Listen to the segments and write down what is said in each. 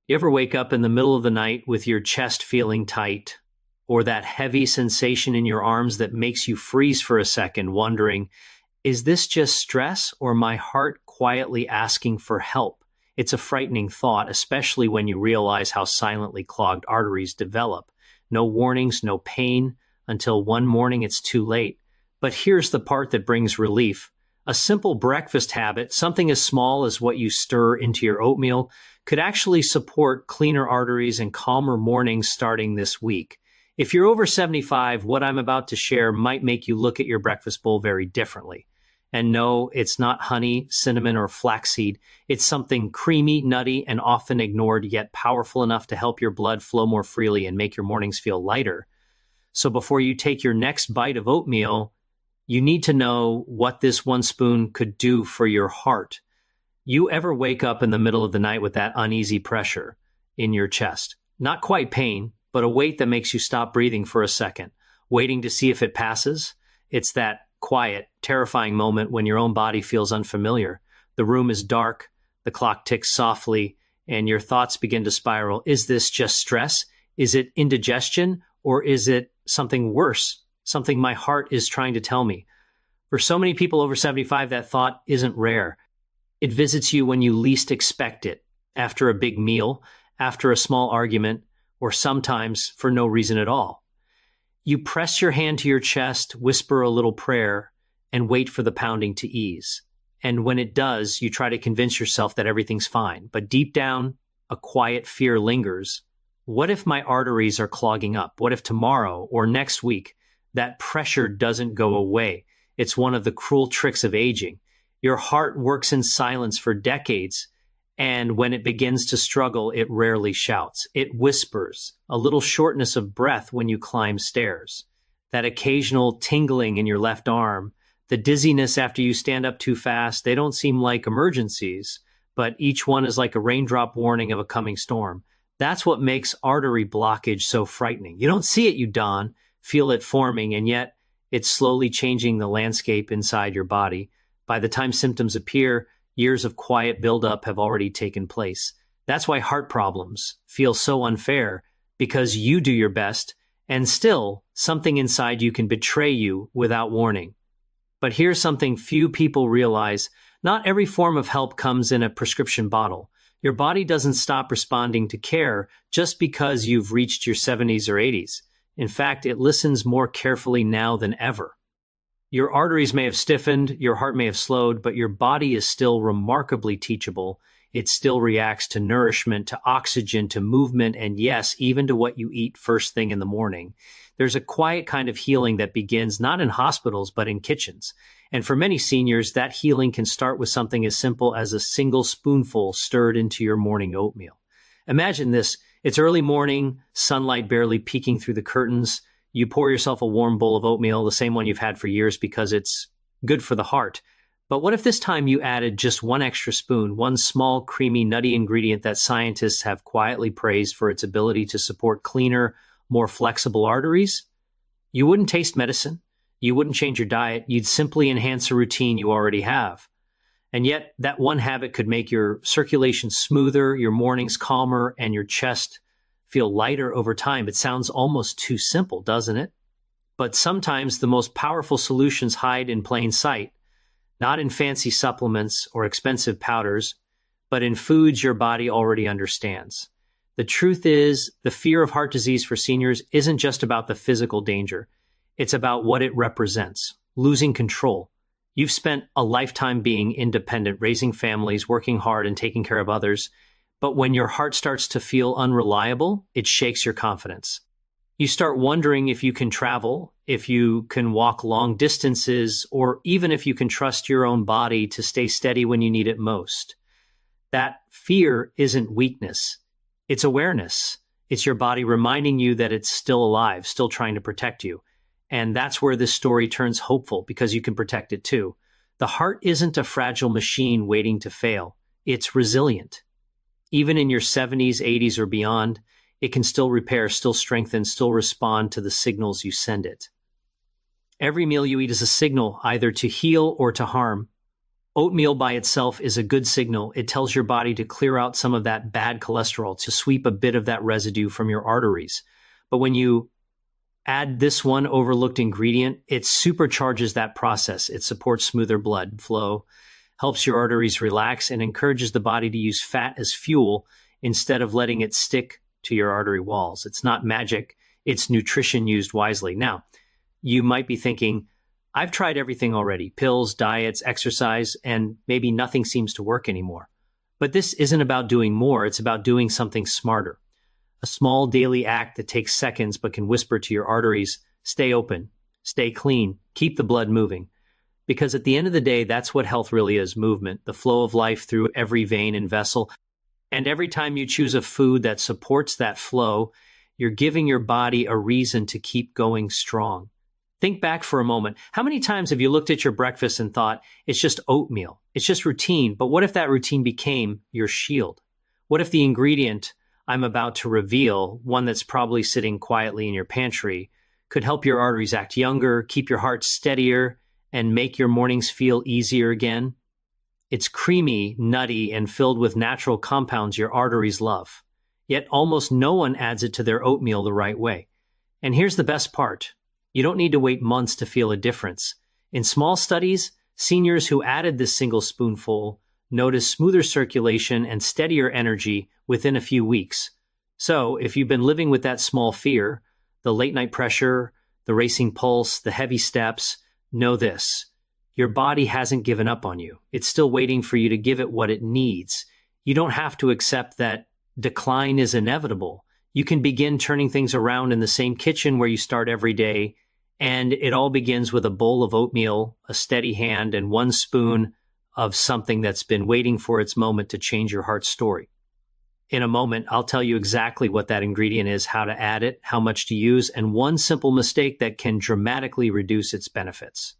You ever wake up in the middle of the night with your chest feeling tight, or that heavy sensation in your arms that makes you freeze for a second, wondering, is this just stress or my heart quietly asking for help? It's a frightening thought, especially when you realize how silently clogged arteries develop. No warnings, no pain, until one morning it's too late. But here's the part that brings relief. A simple breakfast habit, something as small as what you stir into your oatmeal, could actually support cleaner arteries and calmer mornings starting this week. If you're over 75, what I'm about to share might make you look at your breakfast bowl very differently. And no, it's not honey, cinnamon, or flaxseed. It's something creamy, nutty, and often ignored, yet powerful enough to help your blood flow more freely and make your mornings feel lighter. So before you take your next bite of oatmeal, you need to know what this one spoon could do for your heart. You ever wake up in the middle of the night with that uneasy pressure in your chest? Not quite pain, but a weight that makes you stop breathing for a second, waiting to see if it passes? It's that quiet, terrifying moment when your own body feels unfamiliar. The room is dark, the clock ticks softly, and your thoughts begin to spiral. Is this just stress? Is it indigestion? Or is it something worse? Something my heart is trying to tell me? For so many people over 75, that thought isn't rare. It visits you when you least expect it, after a big meal, after a small argument, or sometimes for no reason at all. You press your hand to your chest, whisper a little prayer, and wait for the pounding to ease. And when it does, you try to convince yourself that everything's fine. But deep down, a quiet fear lingers. What if my arteries are clogging up? What if tomorrow or next week that pressure doesn't go away? It's one of the cruel tricks of aging. Your heart works in silence for decades, and when it begins to struggle, it rarely shouts. It whispers, a little shortness of breath when you climb stairs, that occasional tingling in your left arm, the dizziness after you stand up too fast. They don't seem like emergencies, but each one is like a raindrop warning of a coming storm. That's what makes artery blockage so frightening. You don't see it, you dawn, feel it forming, and yet it's slowly changing the landscape inside your body. By the time symptoms appear, years of quiet buildup have already taken place. That's why heart problems feel so unfair, because you do your best, and still, something inside you can betray you without warning. But here's something few people realize. Not every form of help comes in a prescription bottle. Your body doesn't stop responding to care just because you've reached your 70s or 80s. In fact, it listens more carefully now than ever. Your arteries may have stiffened, your heart may have slowed, but your body is still remarkably teachable. It still reacts to nourishment, to oxygen, to movement, and yes, even to what you eat first thing in the morning. There's a quiet kind of healing that begins not in hospitals, but in kitchens. And for many seniors, that healing can start with something as simple as a single spoonful stirred into your morning oatmeal. Imagine this. It's early morning, sunlight barely peeking through the curtains. You pour yourself a warm bowl of oatmeal, the same one you've had for years because it's good for the heart. But what if this time you added just one extra spoon, one small, creamy, nutty ingredient that scientists have quietly praised for its ability to support cleaner, more flexible arteries? You wouldn't taste medicine. You wouldn't change your diet. You'd simply enhance a routine you already have. And yet, that one habit could make your circulation smoother, your mornings calmer, and your chest feel lighter over time. It sounds almost too simple, doesn't it? But sometimes the most powerful solutions hide in plain sight, not in fancy supplements or expensive powders, but in foods your body already understands. The truth is, the fear of heart disease for seniors isn't just about the physical danger. It's about what it represents, losing control. You've spent a lifetime being independent, raising families, working hard, and taking care of others. But when your heart starts to feel unreliable, it shakes your confidence. You start wondering if you can travel, if you can walk long distances, or even if you can trust your own body to stay steady when you need it most. That fear isn't weakness. It's awareness. It's your body reminding you that it's still alive, still trying to protect you. And that's where this story turns hopeful, because you can protect it too. The heart isn't a fragile machine waiting to fail. It's resilient. Even in your 70s, 80s, or beyond, it can still repair, still strengthen, still respond to the signals you send it. Every meal you eat is a signal, either to heal or to harm. Oatmeal by itself is a good signal. It tells your body to clear out some of that bad cholesterol, to sweep a bit of that residue from your arteries. But when you add this one overlooked ingredient, it supercharges that process. It supports smoother blood flow, helps your arteries relax, and encourages the body to use fat as fuel instead of letting it stick to your artery walls. It's not magic, it's nutrition used wisely. Now, you might be thinking, I've tried everything already, pills, diets, exercise, and maybe nothing seems to work anymore. But this isn't about doing more, it's about doing something smarter. A small daily act that takes seconds but can whisper to your arteries, stay open, stay clean, keep the blood moving. Because at the end of the day, that's what health really is, movement, the flow of life through every vein and vessel. And every time you choose a food that supports that flow, you're giving your body a reason to keep going strong. Think back for a moment. How many times have you looked at your breakfast and thought, it's just oatmeal, it's just routine, but what if that routine became your shield? What if the ingredient I'm about to reveal, one that's probably sitting quietly in your pantry, could help your arteries act younger, keep your heart steadier, and make your mornings feel easier again? It's creamy, nutty, and filled with natural compounds your arteries love. Yet almost no one adds it to their oatmeal the right way. And here's the best part. You don't need to wait months to feel a difference. In small studies, seniors who added this single spoonful noticed smoother circulation and steadier energy within a few weeks. So, if you've been living with that small fear, the late night pressure, the racing pulse, the heavy steps, know this. Your body hasn't given up on you. It's still waiting for you to give it what it needs. You don't have to accept that decline is inevitable. You can begin turning things around in the same kitchen where you start every day, and it all begins with a bowl of oatmeal, a steady hand, and one spoon of something that's been waiting for its moment to change your heart's story. In a moment, I'll tell you exactly what that ingredient is, how to add it, how much to use, and one simple mistake that can dramatically reduce its benefits.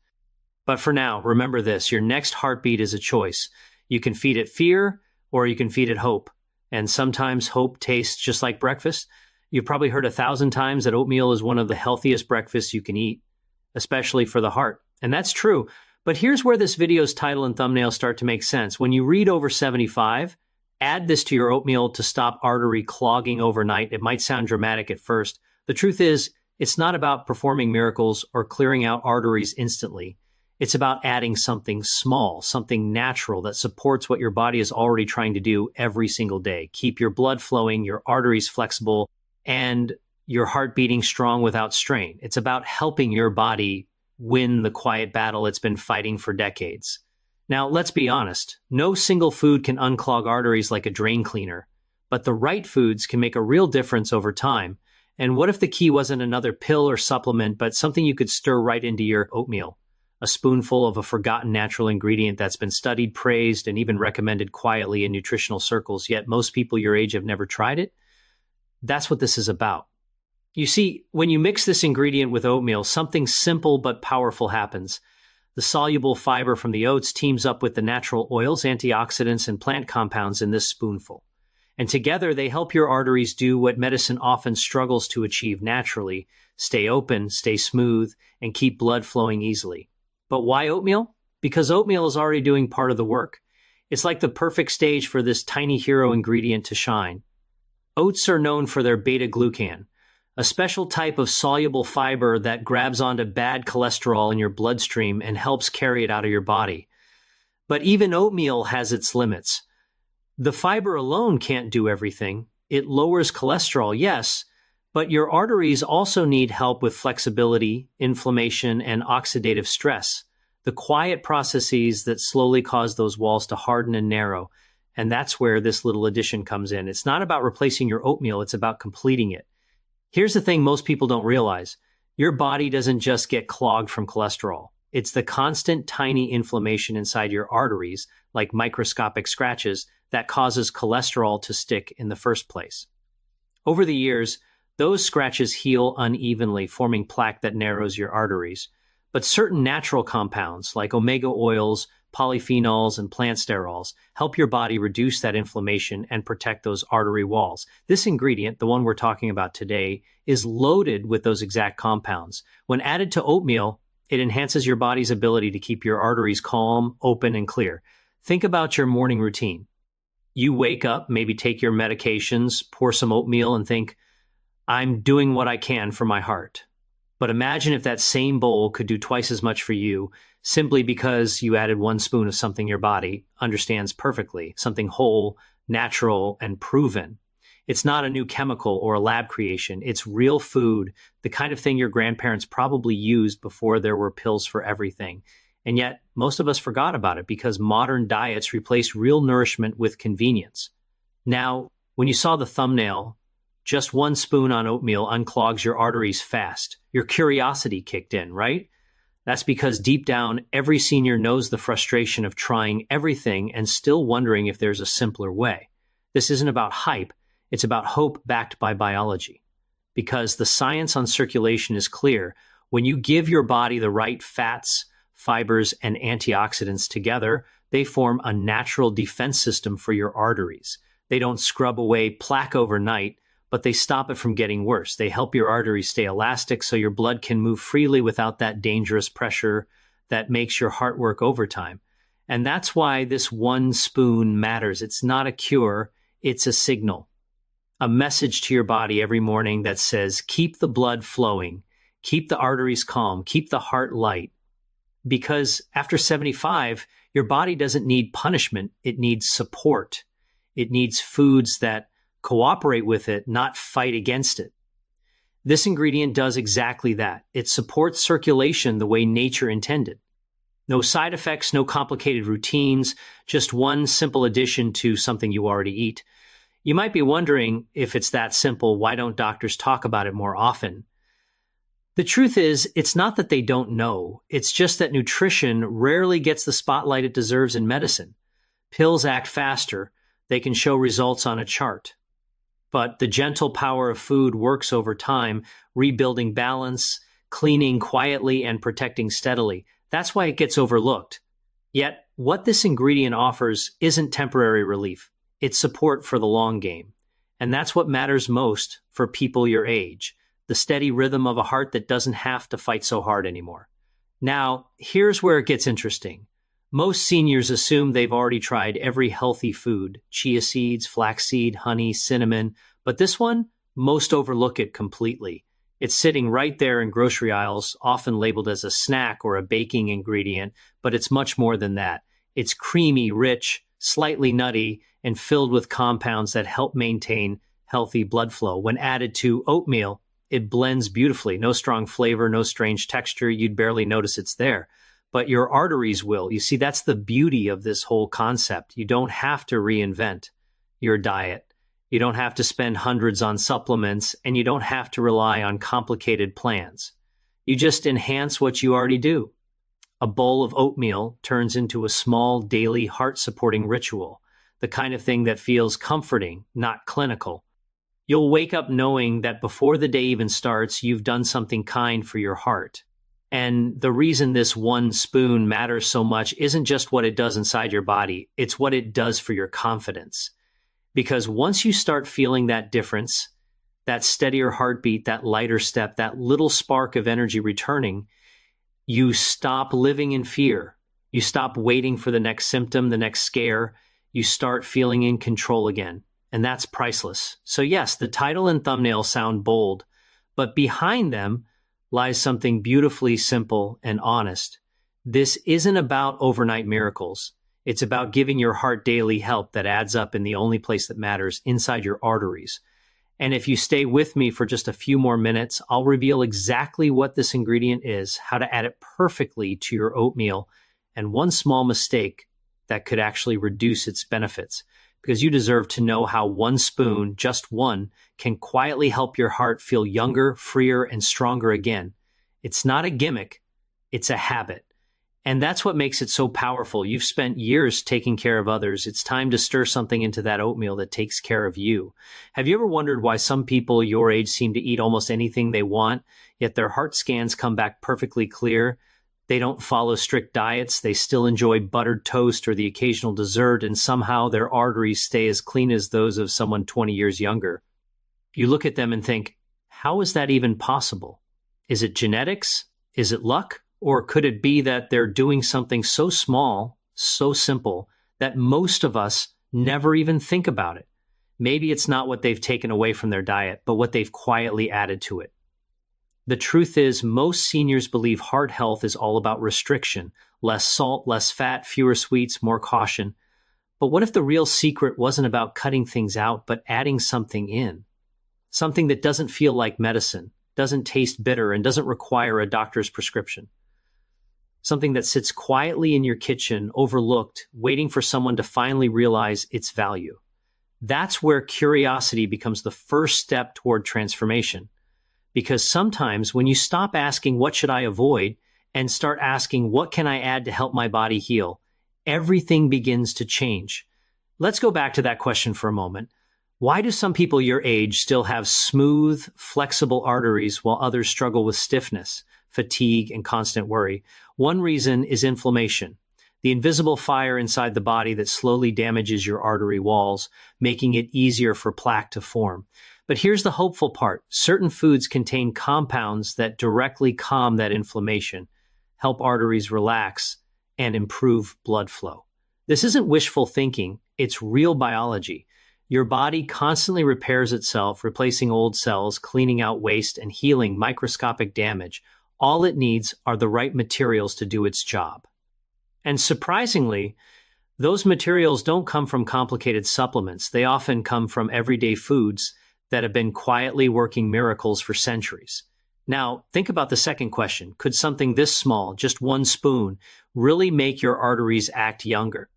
But for now, remember this, your next heartbeat is a choice. You can feed it fear, or you can feed it hope. And sometimes hope tastes just like breakfast. You've probably heard 1,000 times that oatmeal is one of the healthiest breakfasts you can eat, especially for the heart. And that's true. But here's where this video's title and thumbnail start to make sense. When you read over 75, add this to your oatmeal to stop artery clogging overnight. It might sound dramatic at first. The truth is, it's not about performing miracles or clearing out arteries instantly. It's about adding something small, something natural that supports what your body is already trying to do every single day. Keep your blood flowing, your arteries flexible, and your heart beating strong without strain. It's about helping your body win the quiet battle it's been fighting for decades. Now, let's be honest. No single food can unclog arteries like a drain cleaner, but the right foods can make a real difference over time. And what if the key wasn't another pill or supplement, but something you could stir right into your oatmeal? A spoonful of a forgotten natural ingredient that's been studied, praised, and even recommended quietly in nutritional circles, yet most people your age have never tried it? That's what this is about. You see, when you mix this ingredient with oatmeal, something simple but powerful happens. The soluble fiber from the oats teams up with the natural oils, antioxidants, and plant compounds in this spoonful. And together they help your arteries do what medicine often struggles to achieve naturally: stay open, stay smooth, and keep blood flowing easily. But why oatmeal? Because oatmeal is already doing part of the work. It's like the perfect stage for this tiny hero ingredient to shine. Oats are known for their beta-glucan, a special type of soluble fiber that grabs onto bad cholesterol in your bloodstream and helps carry it out of your body. But even oatmeal has its limits. The fiber alone can't do everything. It lowers cholesterol, yes, but your arteries also need help with flexibility, inflammation, and oxidative stress, the quiet processes that slowly cause those walls to harden and narrow. And that's where this little addition comes in. It's not about replacing your oatmeal, it's about completing it. Here's the thing most people don't realize. Your body doesn't just get clogged from cholesterol. It's the constant tiny inflammation inside your arteries, like microscopic scratches, that causes cholesterol to stick in the first place. Over the years, those scratches heal unevenly, forming plaque that narrows your arteries. But certain natural compounds, like omega oils, polyphenols, and plant sterols, help your body reduce that inflammation and protect those artery walls. This ingredient, the one we're talking about today, is loaded with those exact compounds. When added to oatmeal, It enhances your body's ability to keep your arteries calm, open, and clear. Think about your morning routine. You wake up, maybe take your medications, pour some oatmeal, and think, I'm doing what I can for my heart. But imagine if that same bowl could do twice as much for you simply because you added 1 spoon of something your body understands perfectly, something whole, natural, and proven. It's not a new chemical or a lab creation. It's real food, the kind of thing your grandparents probably used before there were pills for everything. And yet, most of us forgot about it because modern diets replace real nourishment with convenience. Now, when you saw the thumbnail, just 1 spoon on oatmeal unclogs your arteries fast. Your curiosity kicked in, right? That's because deep down, every senior knows the frustration of trying everything and still wondering if there's a simpler way. This isn't about hype. It's about hope backed by biology. Because the science on circulation is clear. When you give your body the right fats, fibers, and antioxidants together, they form a natural defense system for your arteries. They don't scrub away plaque overnight, but they stop it from getting worse. They help your arteries stay elastic so your blood can move freely without that dangerous pressure that makes your heart work overtime. And that's why this 1 spoon matters. It's not a cure, it's a signal. A message to your body every morning that says, keep the blood flowing, keep the arteries calm, keep the heart light. Because after 75, your body doesn't need punishment, it needs support. It needs foods that cooperate with it, not fight against it. This ingredient does exactly that. It supports circulation the way nature intended. No side effects, no complicated routines, just one simple addition to something you already eat. You might be wondering, if it's that simple, why don't doctors talk about it more often? The truth is, it's not that they don't know. It's just that nutrition rarely gets the spotlight it deserves in medicine. Pills act faster. They can show results on a chart. But the gentle power of food works over time, rebuilding balance, cleaning quietly, and protecting steadily. That's why it gets overlooked. Yet, what this ingredient offers isn't temporary relief. It's support for the long game. And that's what matters most for people your age, the steady rhythm of a heart that doesn't have to fight so hard anymore. Now, here's where it gets interesting. Most seniors assume they've already tried every healthy food, chia seeds, flaxseed, honey, cinnamon, but this one, most overlook it completely. It's sitting right there in grocery aisles, often labeled as a snack or a baking ingredient, but it's much more than that. It's creamy, rich, slightly nutty, and filled with compounds that help maintain healthy blood flow. When added to oatmeal, it blends beautifully. No strong flavor, no strange texture. You'd barely notice it's there. But your arteries will. You see, that's the beauty of this whole concept. You don't have to reinvent your diet. You don't have to spend hundreds on supplements, and you don't have to rely on complicated plans. You just enhance what you already do. A bowl of oatmeal turns into a small daily heart-supporting ritual, the kind of thing that feels comforting, not clinical. You'll wake up knowing that before the day even starts, you've done something kind for your heart. And the reason this 1 spoon matters so much isn't just what it does inside your body, it's what it does for your confidence. Because once you start feeling that difference, that steadier heartbeat, that lighter step, that little spark of energy returning, you stop living in fear. You stop waiting for the next symptom, the next scare. You start feeling in control again. And that's priceless. So yes, the title and thumbnail sound bold, but behind them lies something beautifully simple and honest. This isn't about overnight miracles. It's about giving your heart daily help that adds up in the only place that matters, inside your arteries. And if you stay with me for just a few more minutes, I'll reveal exactly what this ingredient is, how to add it perfectly to your oatmeal, and one small mistake that could actually reduce its benefits. Because you deserve to know how 1 spoon, just one, can quietly help your heart feel younger, freer, and stronger again. It's not a gimmick, it's a habit. And that's what makes it so powerful. You've spent years taking care of others. It's time to stir something into that oatmeal that takes care of you. Have you ever wondered why some people your age seem to eat almost anything they want, yet their heart scans come back perfectly clear? They don't follow strict diets. They still enjoy buttered toast or the occasional dessert, and somehow their arteries stay as clean as those of someone 20 years younger. You look at them and think, how is that even possible? Is it genetics? Is it luck? Or could it be that they're doing something so small, so simple, that most of us never even think about it? Maybe it's not what they've taken away from their diet, but what they've quietly added to it. The truth is, most seniors believe heart health is all about restriction, less salt, less fat, fewer sweets, more caution. But what if the real secret wasn't about cutting things out, but adding something in? Something that doesn't feel like medicine, doesn't taste bitter, and doesn't require a doctor's prescription. Something that sits quietly in your kitchen, overlooked, waiting for someone to finally realize its value. That's where curiosity becomes the first step toward transformation. Because sometimes when you stop asking, what should I avoid, and start asking, what can I add to help my body heal, everything begins to change. Let's go back to that question for a moment. Why do some people your age still have smooth, flexible arteries while others struggle with stiffness, fatigue, and constant worry? One reason is inflammation, the invisible fire inside the body that slowly damages your artery walls, making it easier for plaque to form. But here's the hopeful part. Certain foods contain compounds that directly calm that inflammation, help arteries relax, and improve blood flow. This isn't wishful thinking, it's real biology. Your body constantly repairs itself, replacing old cells, cleaning out waste, and healing microscopic damage. All it needs are the right materials to do its job. And surprisingly, those materials don't come from complicated supplements. They often come from everyday foods that have been quietly working miracles for centuries. Now, think about the second question. Could something this small, just one spoon, really make your arteries act younger?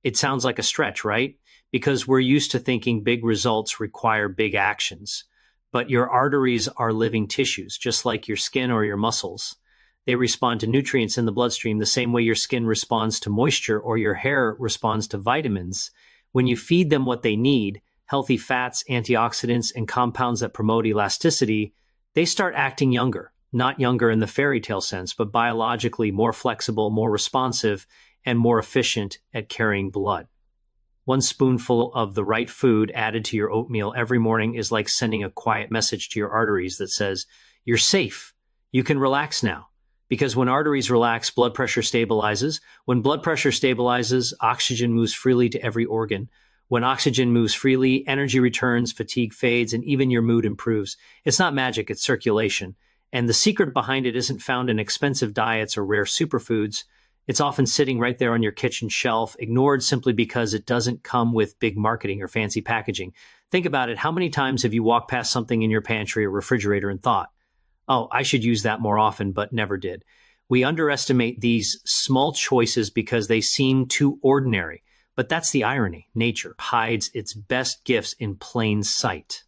It sounds like a stretch, right? Because we're used to thinking big results require big actions. But your arteries are living tissues, just like your skin or your muscles. They respond to nutrients in the bloodstream the same way your skin responds to moisture or your hair responds to vitamins. When you feed them what they need, healthy fats, antioxidants, and compounds that promote elasticity, they start acting younger. Not younger in the fairy tale sense, but biologically more flexible, more responsive, and more efficient at carrying blood. One spoonful of the right food added to your oatmeal every morning is like sending a quiet message to your arteries that says, you're safe. You can relax now. Because when arteries relax, blood pressure stabilizes. When blood pressure stabilizes, oxygen moves freely to every organ. When oxygen moves freely, energy returns, fatigue fades, and even your mood improves. It's not magic, it's circulation. And the secret behind it isn't found in expensive diets or rare superfoods. It's often sitting right there on your kitchen shelf, ignored simply because it doesn't come with big marketing or fancy packaging. Think about it. How many times have you walked past something in your pantry or refrigerator and thought, oh, I should use that more often, but never did? We underestimate these small choices because they seem too ordinary. But that's the irony. Nature hides its best gifts in plain sight.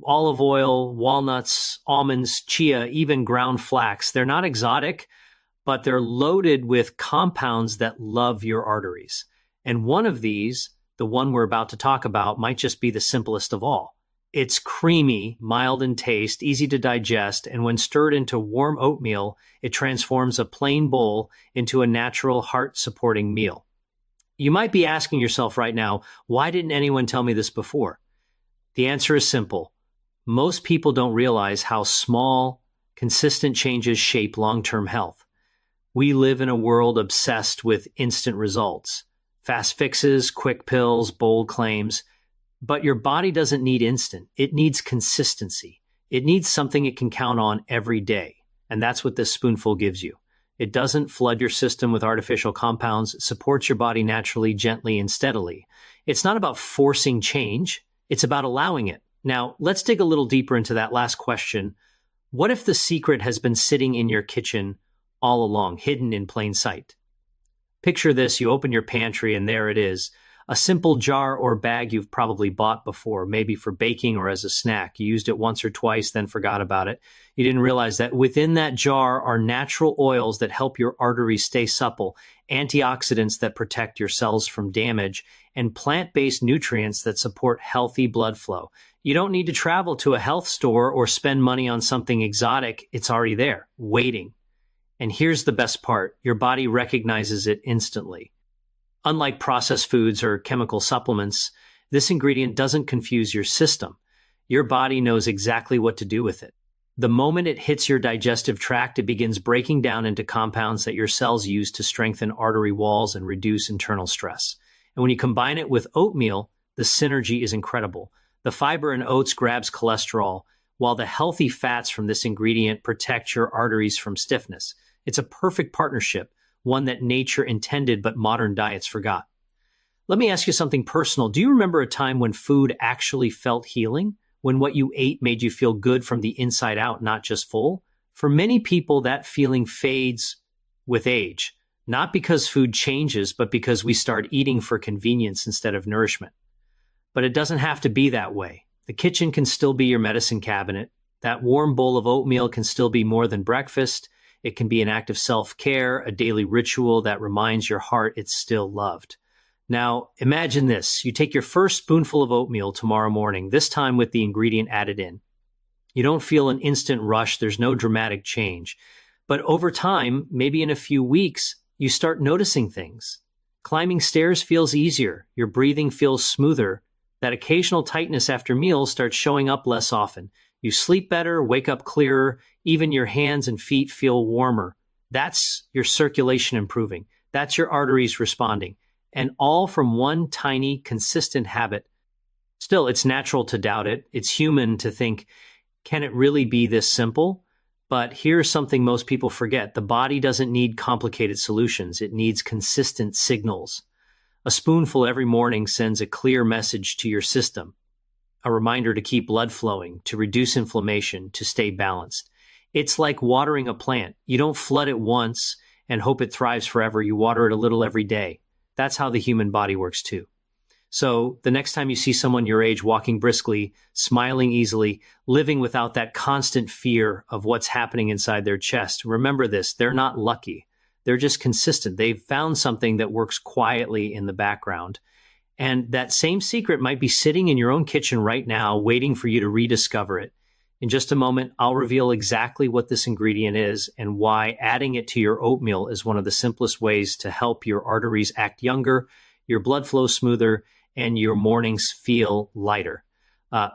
Olive oil, walnuts, almonds, chia, even ground flax, they're not exotic, but they're loaded with compounds that love your arteries. And one of these, the one we're about to talk about, might just be the simplest of all. It's creamy, mild in taste, easy to digest, and when stirred into warm oatmeal, it transforms a plain bowl into a natural heart-supporting meal. You might be asking yourself right now, why didn't anyone tell me this before? The answer is simple. Most people don't realize how small, consistent changes shape long-term health. We live in a world obsessed with instant results, fast fixes, quick pills, bold claims. But your body doesn't need instant. It needs consistency. It needs something it can count on every day. And that's what this spoonful gives you. It doesn't flood your system with artificial compounds. It supports your body naturally, gently, and steadily. It's not about forcing change. It's about allowing it. Now, let's dig a little deeper into that last question. What if the secret has been sitting in your kitchen all along, hidden in plain sight? Picture this. You open your pantry and there it is. A simple jar or bag you've probably bought before, maybe for baking or as a snack. You used it once or twice, then forgot about it. You didn't realize that within that jar are natural oils that help your arteries stay supple, antioxidants that protect your cells from damage, and plant-based nutrients that support healthy blood flow. You don't need to travel to a health store or spend money on something exotic. It's already there, waiting. And here's the best part. Your body recognizes it instantly. Unlike processed foods or chemical supplements, this ingredient doesn't confuse your system. Your body knows exactly what to do with it. The moment it hits your digestive tract, it begins breaking down into compounds that your cells use to strengthen artery walls and reduce internal stress. And when you combine it with oatmeal, the synergy is incredible. The fiber in oats grabs cholesterol, while the healthy fats from this ingredient protect your arteries from stiffness. It's a perfect partnership, one that nature intended but modern diets forgot. Let me ask you something personal. Do you remember a time when food actually felt healing? When what you ate made you feel good from the inside out, not just full? For many people, that feeling fades with age, not because food changes, but because we start eating for convenience instead of nourishment. But it doesn't have to be that way. The kitchen can still be your medicine cabinet. That warm bowl of oatmeal can still be more than breakfast. It can be an act of self-care, a daily ritual that reminds your heart it's still loved. Now, imagine this. You take your first spoonful of oatmeal tomorrow morning, this time with the ingredient added in. You don't feel an instant rush. There's no dramatic change. But over time, maybe in a few weeks, you start noticing things. Climbing stairs feels easier. Your breathing feels smoother. That occasional tightness after meals starts showing up less often. You sleep better, wake up clearer. Even your hands and feet feel warmer. That's your circulation improving. That's your arteries responding. And all from one tiny, consistent habit. Still, it's natural to doubt it. It's human to think, can it really be this simple? But here's something most people forget. The body doesn't need complicated solutions. It needs consistent signals. A spoonful every morning sends a clear message to your system. A reminder to keep blood flowing, to reduce inflammation, to stay balanced. It's like watering a plant. You don't flood it once and hope it thrives forever. You water it a little every day. That's how the human body works too. So the next time you see someone your age walking briskly, smiling easily, living without that constant fear of what's happening inside their chest, remember this, they're not lucky. They're just consistent. They've found something that works quietly in the background. And that same secret might be sitting in your own kitchen right now, waiting for you to rediscover it. In just a moment, I'll reveal exactly what this ingredient is and why adding it to your oatmeal is one of the simplest ways to help your arteries act younger, your blood flow smoother, and your mornings feel lighter.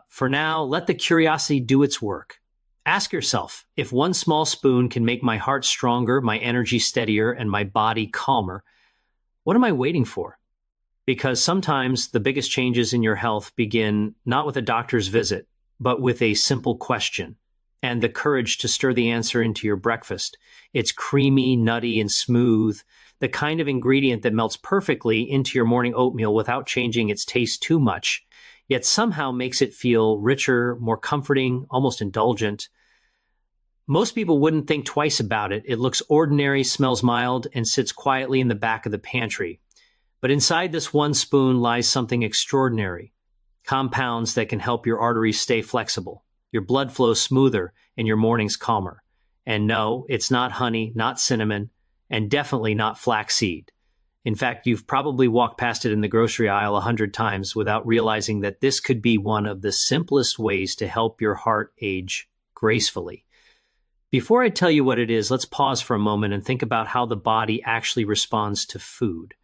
For now, let the curiosity do its work. Ask yourself, if one small spoon can make my heart stronger, my energy steadier, and my body calmer, what am I waiting for? Because sometimes the biggest changes in your health begin not with a doctor's visit, but with a simple question and the courage to stir the answer into your breakfast. It's creamy, nutty, and smooth, the kind of ingredient that melts perfectly into your morning oatmeal without changing its taste too much, yet somehow makes it feel richer, more comforting, almost indulgent. Most people wouldn't think twice about it. It looks ordinary, smells mild, and sits quietly in the back of the pantry. But inside this one spoon lies something extraordinary. Compounds that can help your arteries stay flexible, your blood flow smoother, and your mornings calmer. And no, it's not honey, not cinnamon, and definitely not flaxseed. In fact, you've probably walked past it in the grocery aisle 100 times without realizing that this could be one of the simplest ways to help your heart age gracefully. Before I tell you what it is, let's pause for a moment and think about how the body actually responds to food.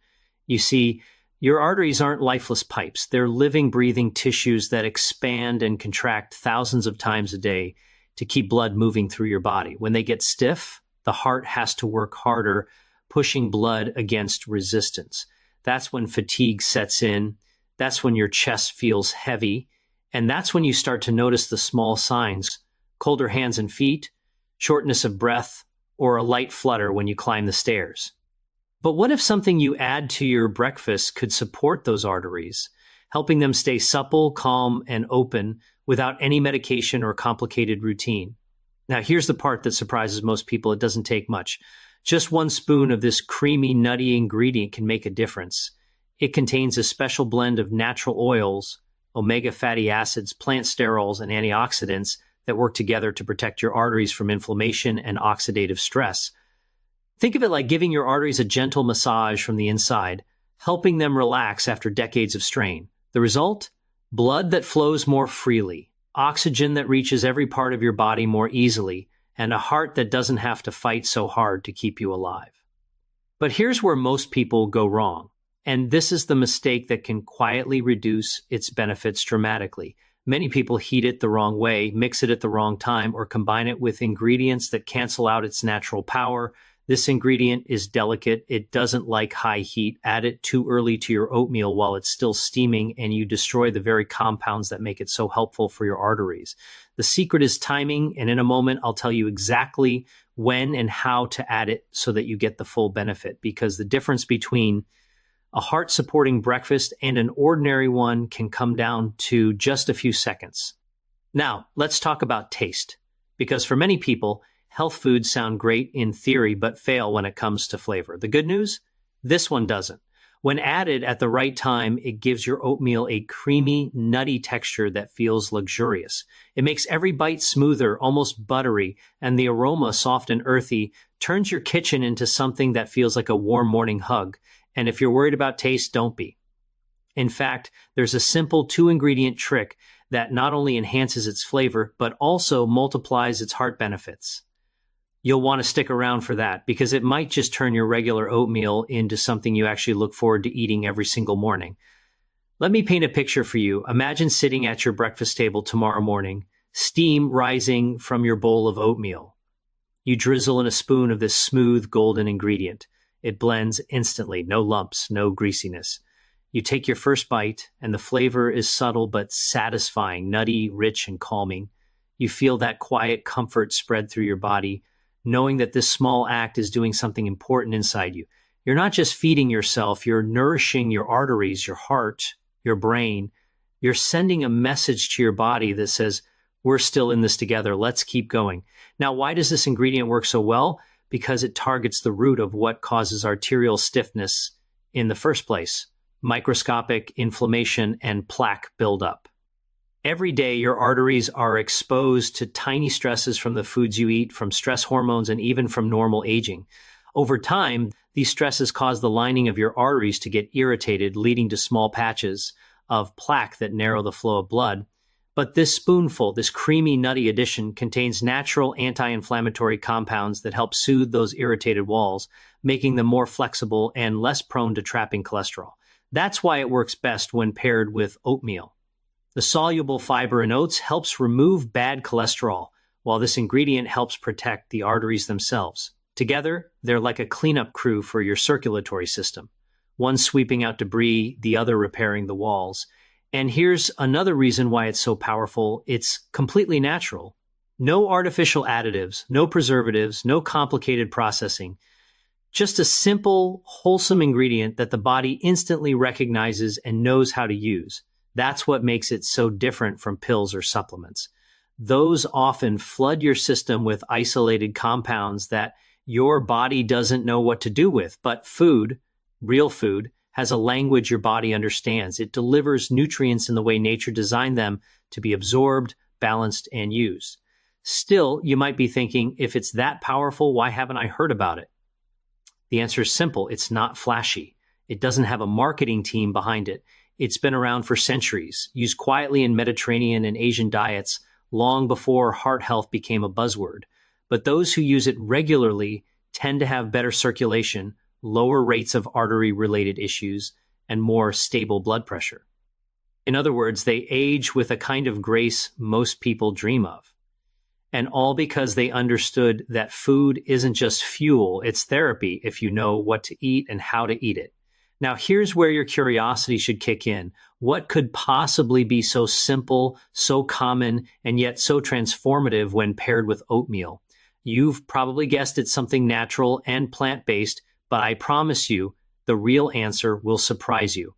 You see, your arteries aren't lifeless pipes. They're living, breathing tissues that expand and contract thousands of times a day to keep blood moving through your body. When they get stiff, the heart has to work harder, pushing blood against resistance. That's when fatigue sets in. That's when your chest feels heavy. And that's when you start to notice the small signs: colder hands and feet, shortness of breath, or a light flutter when you climb the stairs. But what if something you add to your breakfast could support those arteries, helping them stay supple, calm, and open without any medication or complicated routine? Now, here's the part that surprises most people. It doesn't take much. Just one spoon of this creamy, nutty ingredient can make a difference. It contains a special blend of natural oils, omega fatty acids, plant sterols, and antioxidants that work together to protect your arteries from inflammation and oxidative stress. Think of it like giving your arteries a gentle massage from the inside, helping them relax after decades of strain. The result? Blood that flows more freely, oxygen that reaches every part of your body more easily, and a heart that doesn't have to fight so hard to keep you alive. But here's where most people go wrong, and this is the mistake that can quietly reduce its benefits dramatically. Many people heat it the wrong way, mix it at the wrong time, or combine it with ingredients that cancel out its natural power. This ingredient is delicate. It doesn't like high heat. Add it too early to your oatmeal while it's still steaming, and you destroy the very compounds that make it so helpful for your arteries. The secret is timing, and in a moment, I'll tell you exactly when and how to add it so that you get the full benefit, because the difference between a heart-supporting breakfast and an ordinary one can come down to just a few seconds. Now, let's talk about taste, because for many people, health foods sound great in theory but fail when it comes to flavor. The good news? This one doesn't. When added at the right time, it gives your oatmeal a creamy, nutty texture that feels luxurious. It makes every bite smoother, almost buttery, and the aroma, soft and earthy, turns your kitchen into something that feels like a warm morning hug. And if you're worried about taste, don't be. In fact, there's a simple 2-ingredient trick that not only enhances its flavor, but also multiplies its heart benefits. You'll want to stick around for that, because it might just turn your regular oatmeal into something you actually look forward to eating every single morning. Let me paint a picture for you. Imagine sitting at your breakfast table tomorrow morning, steam rising from your bowl of oatmeal. You drizzle in a spoon of this smooth golden ingredient. It blends instantly, no lumps, no greasiness. You take your first bite, and the flavor is subtle but satisfying, nutty, rich, and calming. You feel that quiet comfort spread through your body, knowing that this small act is doing something important inside you. You're not just feeding yourself, you're nourishing your arteries, your heart, your brain. You're sending a message to your body that says, we're still in this together, let's keep going. Now, why does this ingredient work so well? Because it targets the root of what causes arterial stiffness in the first place: microscopic inflammation and plaque buildup. Every day, your arteries are exposed to tiny stresses from the foods you eat, from stress hormones, and even from normal aging. Over time, these stresses cause the lining of your arteries to get irritated, leading to small patches of plaque that narrow the flow of blood. But this spoonful, this creamy, nutty addition, contains natural anti-inflammatory compounds that help soothe those irritated walls, making them more flexible and less prone to trapping cholesterol. That's why it works best when paired with oatmeal. The soluble fiber in oats helps remove bad cholesterol, while this ingredient helps protect the arteries themselves. Together, they're like a cleanup crew for your circulatory system, one sweeping out debris, the other repairing the walls. And here's another reason why it's so powerful. It's completely natural. No artificial additives, no preservatives, no complicated processing. Just a simple, wholesome ingredient that the body instantly recognizes and knows how to use. That's what makes it so different from pills or supplements. Those often flood your system with isolated compounds that your body doesn't know what to do with. But food, real food, has a language your body understands. It delivers nutrients in the way nature designed them to be absorbed, balanced, and used. Still, you might be thinking, if it's that powerful, why haven't I heard about it? The answer is simple. It's not flashy. It doesn't have a marketing team behind it. It's been around for centuries, used quietly in Mediterranean and Asian diets long before heart health became a buzzword. But those who use it regularly tend to have better circulation, lower rates of artery-related issues, and more stable blood pressure. In other words, they age with a kind of grace most people dream of. And all because they understood that food isn't just fuel, it's therapy if you know what to eat and how to eat it. Now, here's where your curiosity should kick in. What could possibly be so simple, so common, and yet so transformative when paired with oatmeal? You've probably guessed it's something natural and plant-based, but I promise you, the real answer will surprise you.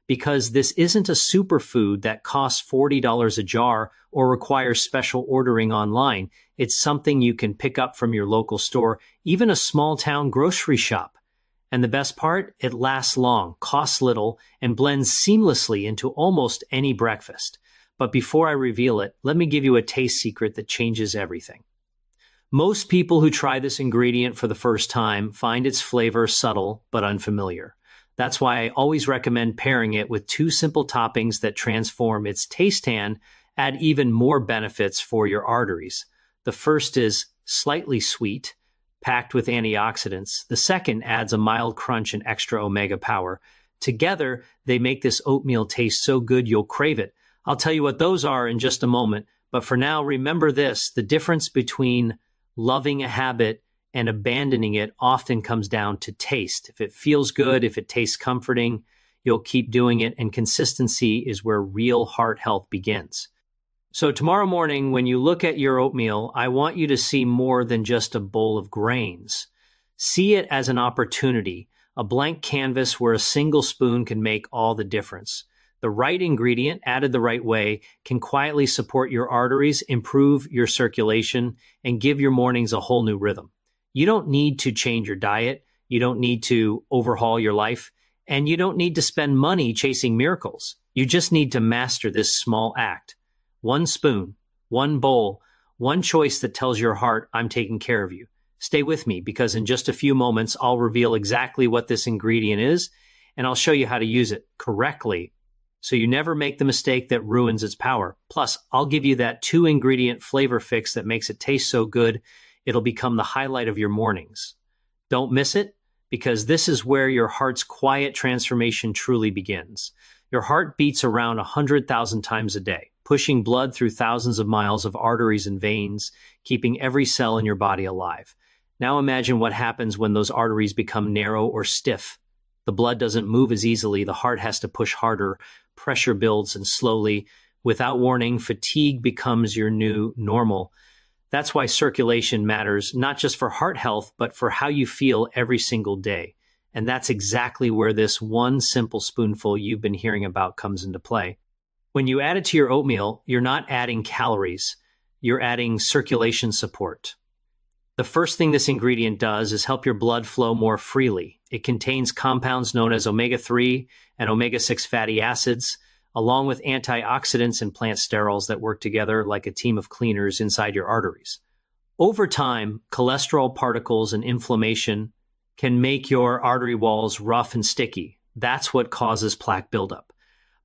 Because this isn't a superfood that costs $40 a jar or requires special ordering online. It's something you can pick up from your local store, even a small-town grocery shop. And the best part, it lasts long, costs little, and blends seamlessly into almost any breakfast. But before I reveal it, let me give you a taste secret that changes everything. Most people who try this ingredient for the first time find its flavor subtle but unfamiliar. That's why I always recommend pairing it with 2 simple toppings that transform its taste and add even more benefits for your arteries. The first is slightly sweet, packed with antioxidants. The second adds a mild crunch and extra omega power. Together, they make this oatmeal taste so good you'll crave it, I'll tell you what those are in just a moment, but for now, remember this: the difference between loving a habit and abandoning it often comes down to taste. If it feels good, if it tastes comforting, you'll keep doing it, and consistency is where real heart health begins. So tomorrow morning, when you look at your oatmeal, I want you to see more than just a bowl of grains. See it as an opportunity, a blank canvas where a single spoon can make all the difference. The right ingredient, added the right way, can quietly support your arteries, improve your circulation, and give your mornings a whole new rhythm. You don't need to change your diet. You don't need to overhaul your life. And you don't need to spend money chasing miracles. You just need to master this small act. One spoon, one bowl, one choice that tells your heart, I'm taking care of you. Stay with me, because in just a few moments, I'll reveal exactly what this ingredient is, and I'll show you how to use it correctly so you never make the mistake that ruins its power. Plus, I'll give you that 2-ingredient flavor fix that makes it taste so good, it'll become the highlight of your mornings. Don't miss it, because this is where your heart's quiet transformation truly begins. Your heart beats around 100,000 times a day, pushing blood through thousands of miles of arteries and veins, keeping every cell in your body alive. Now imagine what happens when those arteries become narrow or stiff. The blood doesn't move as easily, the heart has to push harder, pressure builds, and slowly, without warning, fatigue becomes your new normal. That's why circulation matters, not just for heart health, but for how you feel every single day. And that's exactly where this one simple spoonful you've been hearing about comes into play. When you add it to your oatmeal, you're not adding calories, you're adding circulation support. The first thing this ingredient does is help your blood flow more freely. It contains compounds known as omega-3 and omega-6 fatty acids, along with antioxidants and plant sterols that work together like a team of cleaners inside your arteries. Over time, cholesterol particles and inflammation can make your artery walls rough and sticky. That's what causes plaque buildup.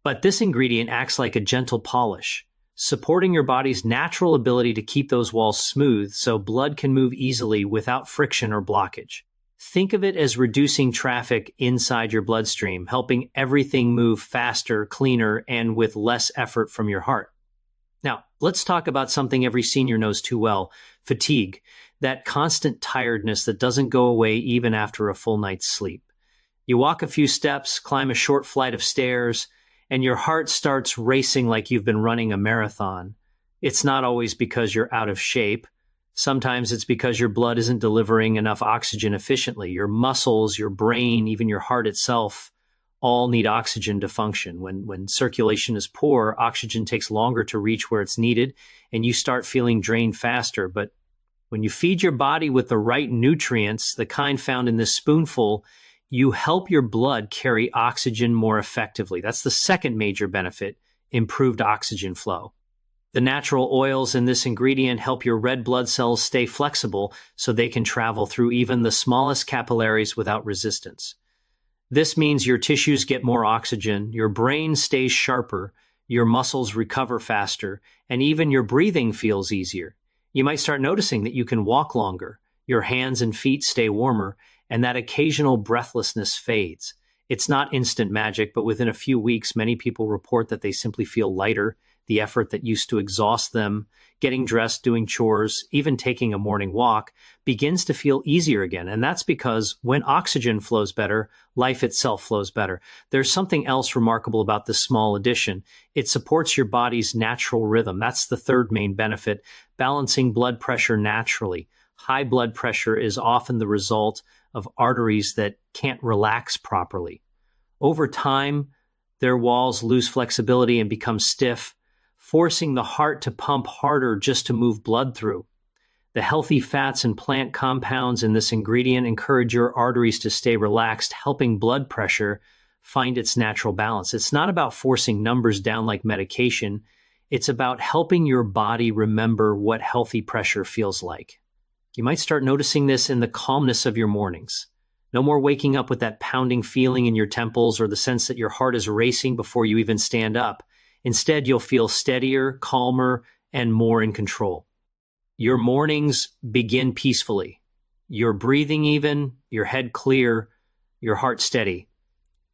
But this ingredient acts like a gentle polish, supporting your body's natural ability to keep those walls smooth so blood can move easily without friction or blockage. Think of it as reducing traffic inside your bloodstream, helping everything move faster, cleaner, and with less effort from your heart. Now, let's talk about something every senior knows too well: fatigue, that constant tiredness that doesn't go away even after a full night's sleep. You walk a few steps, climb a short flight of stairs, and your heart starts racing like you've been running a marathon. It's not always because you're out of shape. Sometimes it's because your blood isn't delivering enough oxygen efficiently. Your muscles, your brain, even your heart itself all need oxygen to function. When circulation is poor, oxygen takes longer to reach where it's needed, and you start feeling drained faster. But when you feed your body with the right nutrients, the kind found in this spoonful, you help your blood carry oxygen more effectively. That's the second major benefit: improved oxygen flow. The natural oils in this ingredient help your red blood cells stay flexible so they can travel through even the smallest capillaries without resistance. This means your tissues get more oxygen, your brain stays sharper, your muscles recover faster, and even your breathing feels easier. You might start noticing that you can walk longer, your hands and feet stay warmer, and that occasional breathlessness fades. It's not instant magic, but within a few weeks, many people report that they simply feel lighter. The effort that used to exhaust them, getting dressed, doing chores, even taking a morning walk, begins to feel easier again. And that's because when oxygen flows better, life itself flows better. There's something else remarkable about this small addition. It supports your body's natural rhythm. That's the third main benefit: balancing blood pressure naturally. High blood pressure is often the result of arteries that can't relax properly. Over time, their walls lose flexibility and become stiff, forcing the heart to pump harder just to move blood through. The healthy fats and plant compounds in this ingredient encourage your arteries to stay relaxed, helping blood pressure find its natural balance. It's not about forcing numbers down like medication. It's about helping your body remember what healthy pressure feels like. You might start noticing this in the calmness of your mornings. No more waking up with that pounding feeling in your temples or the sense that your heart is racing before you even stand up. Instead, you'll feel steadier, calmer, and more in control. Your mornings begin peacefully. Your breathing even, your head clear, your heart steady.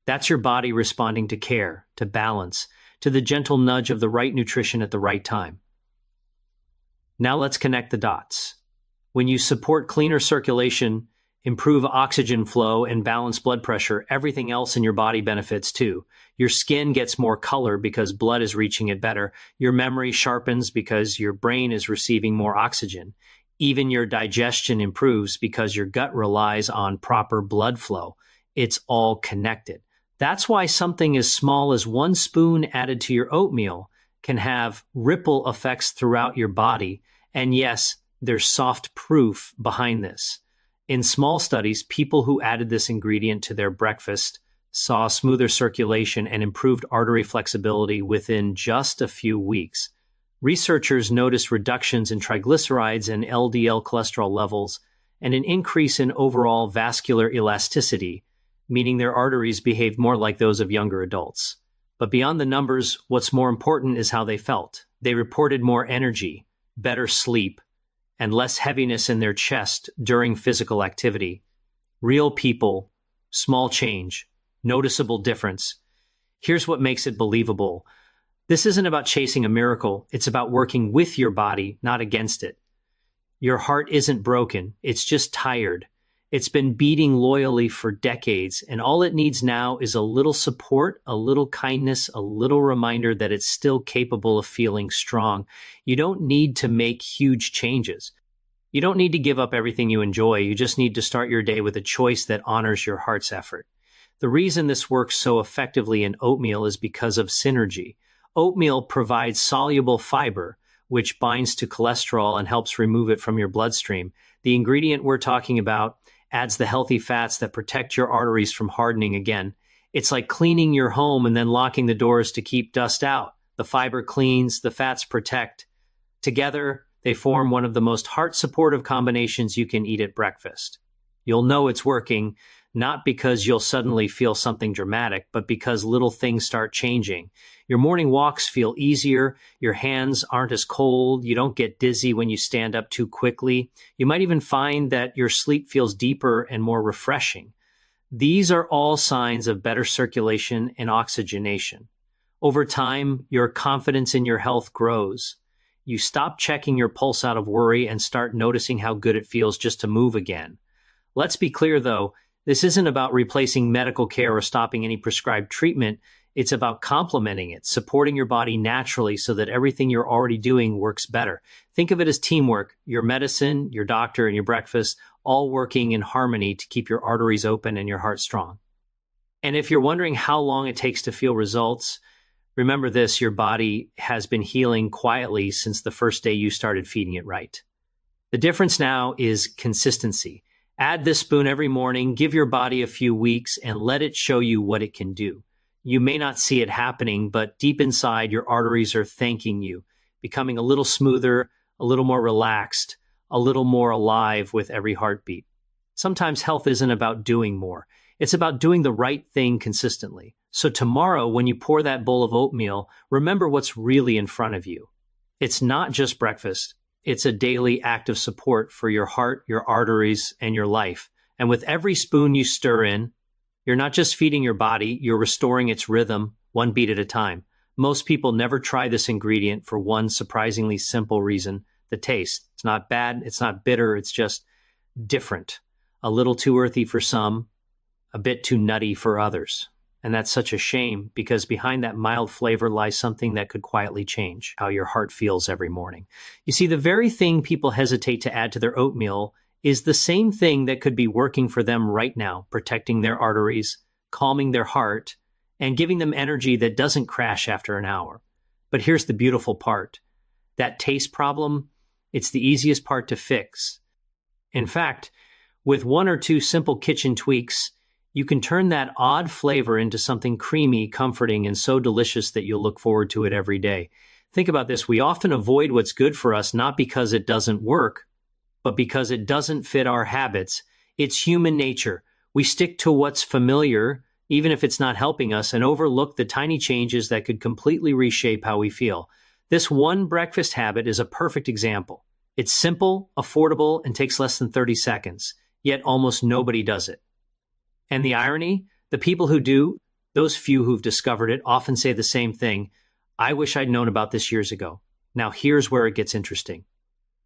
That's your body responding to care, to balance, to the gentle nudge of the right nutrition at the right time. Now let's connect the dots. When you support cleaner circulation, improve oxygen flow, and balance blood pressure, everything else in your body benefits too. Your skin gets more color because blood is reaching it better. Your memory sharpens because your brain is receiving more oxygen. Even your digestion improves because your gut relies on proper blood flow. It's all connected. That's why something as small as 1 spoon added to your oatmeal can have ripple effects throughout your body. And yes, there's soft proof behind this. In small studies, people who added this ingredient to their breakfast saw smoother circulation and improved artery flexibility within just a few weeks. Researchers noticed reductions in triglycerides and LDL cholesterol levels and an increase in overall vascular elasticity, meaning their arteries behaved more like those of younger adults. But beyond the numbers, what's more important is how they felt. They reported more energy, better sleep, and less heaviness in their chest during physical activity. Real people, small change, noticeable difference. Here's what makes it believable. This isn't about chasing a miracle. It's about working with your body, not against it. Your heart isn't broken. It's just tired. It's been beating loyally for decades, and all it needs now is a little support, a little kindness, a little reminder that it's still capable of feeling strong. You don't need to make huge changes. You don't need to give up everything you enjoy. You just need to start your day with a choice that honors your heart's effort. The reason this works so effectively in oatmeal is because of synergy. Oatmeal provides soluble fiber, which binds to cholesterol and helps remove it from your bloodstream. The ingredient we're talking about adds the healthy fats that protect your arteries from hardening again. It's like cleaning your home and then locking the doors to keep dust out. The fiber cleans, the fats protect. Together, they form one of the most heart-supportive combinations you can eat at breakfast. You'll know it's working, not because you'll suddenly feel something dramatic, but because little things start changing. Your morning walks feel easier, your hands aren't as cold, you don't get dizzy when you stand up too quickly. You might even find that your sleep feels deeper and more refreshing. These are all signs of better circulation and oxygenation. Over time, your confidence in your health grows. You stop checking your pulse out of worry and start noticing how good it feels just to move again. Let's be clear, though, this isn't about replacing medical care or stopping any prescribed treatment. It's about complementing it, supporting your body naturally so that everything you're already doing works better. Think of it as teamwork, your medicine, your doctor, and your breakfast, all working in harmony to keep your arteries open and your heart strong. And if you're wondering how long it takes to feel results, remember this, your body has been healing quietly since the first day you started feeding it right. The difference now is consistency. Add this spoon every morning, give your body a few weeks, and let it show you what it can do. You may not see it happening, but deep inside, your arteries are thanking you, becoming a little smoother, a little more relaxed, a little more alive with every heartbeat. Sometimes health isn't about doing more. It's about doing the right thing consistently. So tomorrow, when you pour that bowl of oatmeal, remember what's really in front of you. It's not just breakfast. It's a daily act of support for your heart, your arteries, and your life. And with every spoon you stir in, you're not just feeding your body, you're restoring its rhythm, one beat at a time. Most people never try this ingredient for one surprisingly simple reason, the taste. It's not bad, it's not bitter, it's just different. A little too earthy for some, a bit too nutty for others. And that's such a shame because behind that mild flavor lies something that could quietly change how your heart feels every morning. You see, the very thing people hesitate to add to their oatmeal is the same thing that could be working for them right now, protecting their arteries, calming their heart, and giving them energy that doesn't crash after an hour. But here's the beautiful part. That taste problem, it's the easiest part to fix. In fact, with one or two simple kitchen tweaks, you can turn that odd flavor into something creamy, comforting, and so delicious that you'll look forward to it every day. Think about this. We often avoid what's good for us, not because it doesn't work, but because it doesn't fit our habits. It's human nature. We stick to what's familiar, even if it's not helping us, and overlook the tiny changes that could completely reshape how we feel. This one breakfast habit is a perfect example. It's simple, affordable, and takes less than 30 seconds, yet almost nobody does it. And the irony, the people who do, those few who've discovered it, often say the same thing. I wish I'd known about this years ago. Now here's where it gets interesting.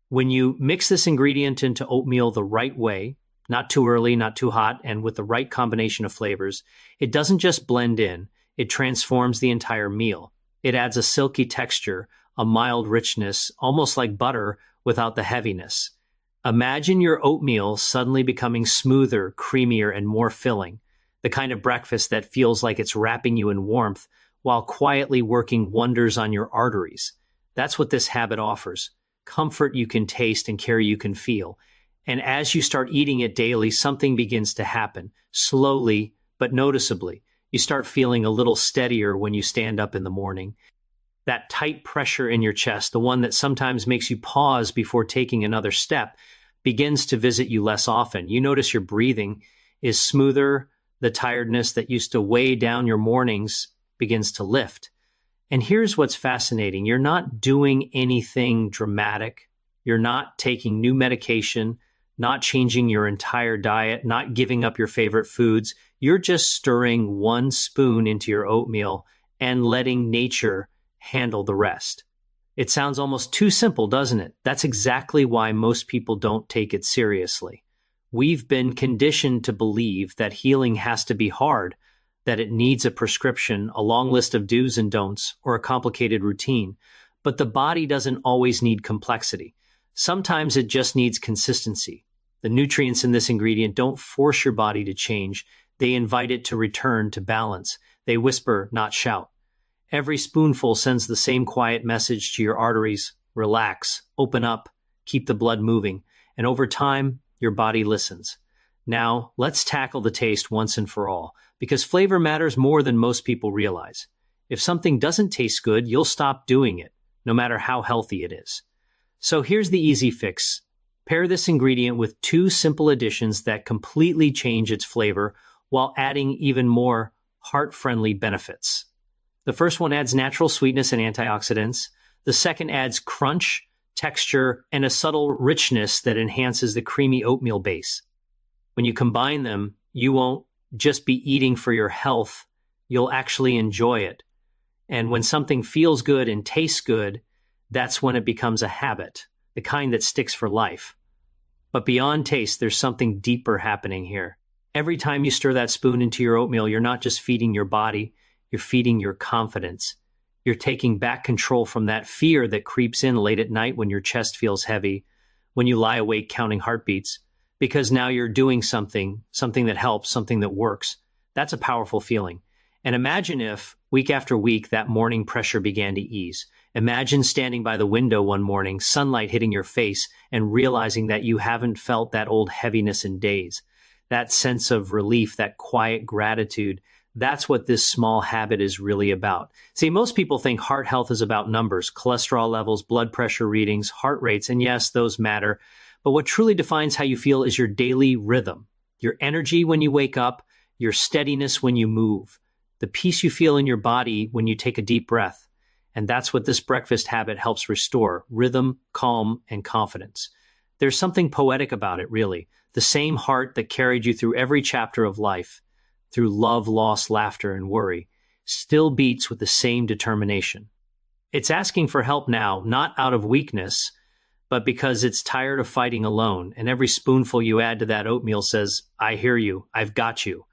When you mix this ingredient into oatmeal the right way, not too early, not too hot, and with the right combination of flavors, it doesn't just blend in, it transforms the entire meal. It adds a silky texture, a mild richness, almost like butter without the heaviness. Imagine your oatmeal suddenly becoming smoother, creamier, and more filling, the kind of breakfast that feels like it's wrapping you in warmth while quietly working wonders on your arteries. That's what this habit offers. Comfort you can taste and care you can feel. And as you start eating it daily, something begins to happen, slowly but noticeably. You start feeling a little steadier when you stand up in the morning. That tight pressure in your chest, the one that sometimes makes you pause before taking another step, begins to visit you less often. You notice your breathing is smoother. The tiredness that used to weigh down your mornings begins to lift. And here's what's fascinating. You're not doing anything dramatic. You're not taking new medication, not changing your entire diet, not giving up your favorite foods. You're just stirring one spoon into your oatmeal and letting nature handle the rest. It sounds almost too simple, doesn't it? That's exactly why most people don't take it seriously. We've been conditioned to believe that healing has to be hard, that it needs a prescription, a long list of do's and don'ts, or a complicated routine. But the body doesn't always need complexity. Sometimes it just needs consistency. The nutrients in this ingredient don't force your body to change. They invite it to return to balance. They whisper, not shout. Every spoonful sends the same quiet message to your arteries: relax, open up, keep the blood moving. And over time, your body listens. Now, let's tackle the taste once and for all, because flavor matters more than most people realize. If something doesn't taste good, you'll stop doing it, no matter how healthy it is. So here's the easy fix. Pair this ingredient with 2 simple additions that completely change its flavor while adding even more heart-friendly benefits. The first one adds natural sweetness and antioxidants. The second adds crunch, texture, and a subtle richness that enhances the creamy oatmeal base. When you combine them, you won't just be eating for your health, you'll actually enjoy it. And when something feels good and tastes good, that's when it becomes a habit, the kind that sticks for life. But beyond taste, there's something deeper happening here. Every time you stir that spoon into your oatmeal, you're not just feeding your body, you're feeding your confidence. You're taking back control from that fear that creeps in late at night when your chest feels heavy, when you lie awake counting heartbeats, because now you're doing something that helps, something that works. That's a powerful feeling. And imagine if, week after week, that morning pressure began to ease. Imagine standing by the window one morning, sunlight hitting your face, and realizing that you haven't felt that old heaviness in days. That sense of relief, that quiet gratitude, that's what this small habit is really about. See, most people think heart health is about numbers, cholesterol levels, blood pressure readings, heart rates, and yes, those matter. But what truly defines how you feel is your daily rhythm, your energy when you wake up, your steadiness when you move, the peace you feel in your body when you take a deep breath. And that's what this breakfast habit helps restore: rhythm, calm, and confidence. There's something poetic about it, really. The same heart that carried you through every chapter of life, through love, loss, laughter, and worry, still beats with the same determination. It's asking for help now, not out of weakness, but because it's tired of fighting alone. And every spoonful you add to that oatmeal says, I hear you, I've got you.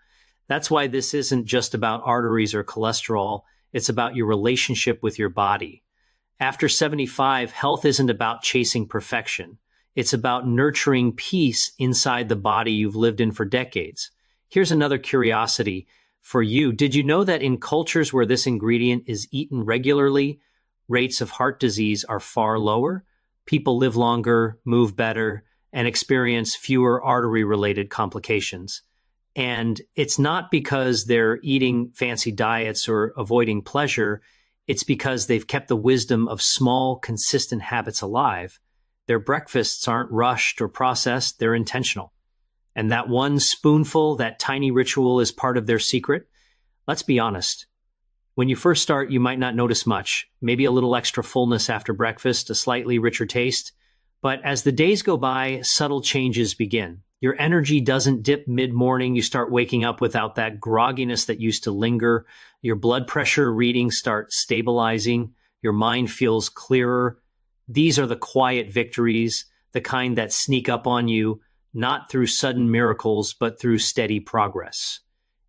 That's why this isn't just about arteries or cholesterol. It's about your relationship with your body. After 75, health isn't about chasing perfection. It's about nurturing peace inside the body you've lived in for decades. Here's another curiosity for you. Did you know that in cultures where this ingredient is eaten regularly, rates of heart disease are far lower? People live longer, move better, and experience fewer artery-related complications. And it's not because they're eating fancy diets or avoiding pleasure. It's because they've kept the wisdom of small, consistent habits alive. Their breakfasts aren't rushed or processed, they're intentional. And that one spoonful, that tiny ritual, is part of their secret. Let's be honest. When you first start, you might not notice much, maybe a little extra fullness after breakfast, a slightly richer taste. But as the days go by, subtle changes begin. Your energy doesn't dip mid-morning. You start waking up without that grogginess that used to linger. Your blood pressure readings start stabilizing. Your mind feels clearer. These are the quiet victories, the kind that sneak up on you, not through sudden miracles, but through steady progress.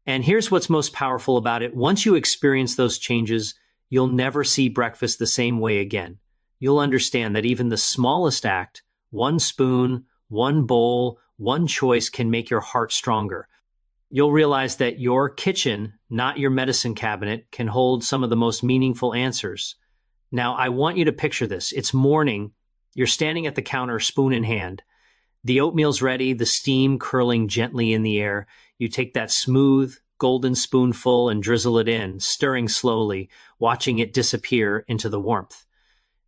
And here's what's most powerful about it. Once you experience those changes, you'll never see breakfast the same way again. You'll understand that even the smallest act, one spoon, one bowl, one choice, can make your heart stronger. You'll realize that your kitchen, not your medicine cabinet, can hold some of the most meaningful answers. Now, I want you to picture this. It's morning. You're standing at the counter, spoon in hand. The oatmeal's ready, the steam curling gently in the air. You take that smooth, golden spoonful and drizzle it in, stirring slowly, watching it disappear into the warmth.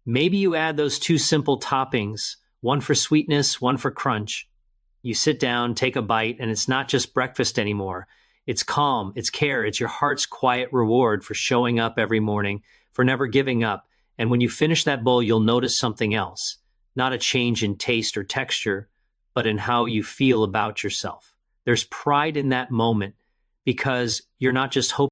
Maybe you add those two simple toppings, one for sweetness, one for crunch. You sit down, take a bite, and it's not just breakfast anymore. It's calm, it's care, it's your heart's quiet reward for showing up every morning, for never giving up. And when you finish that bowl, you'll notice something else. Not a change in taste or texture, but in how you feel about yourself. There's pride in that moment because you're not just hoping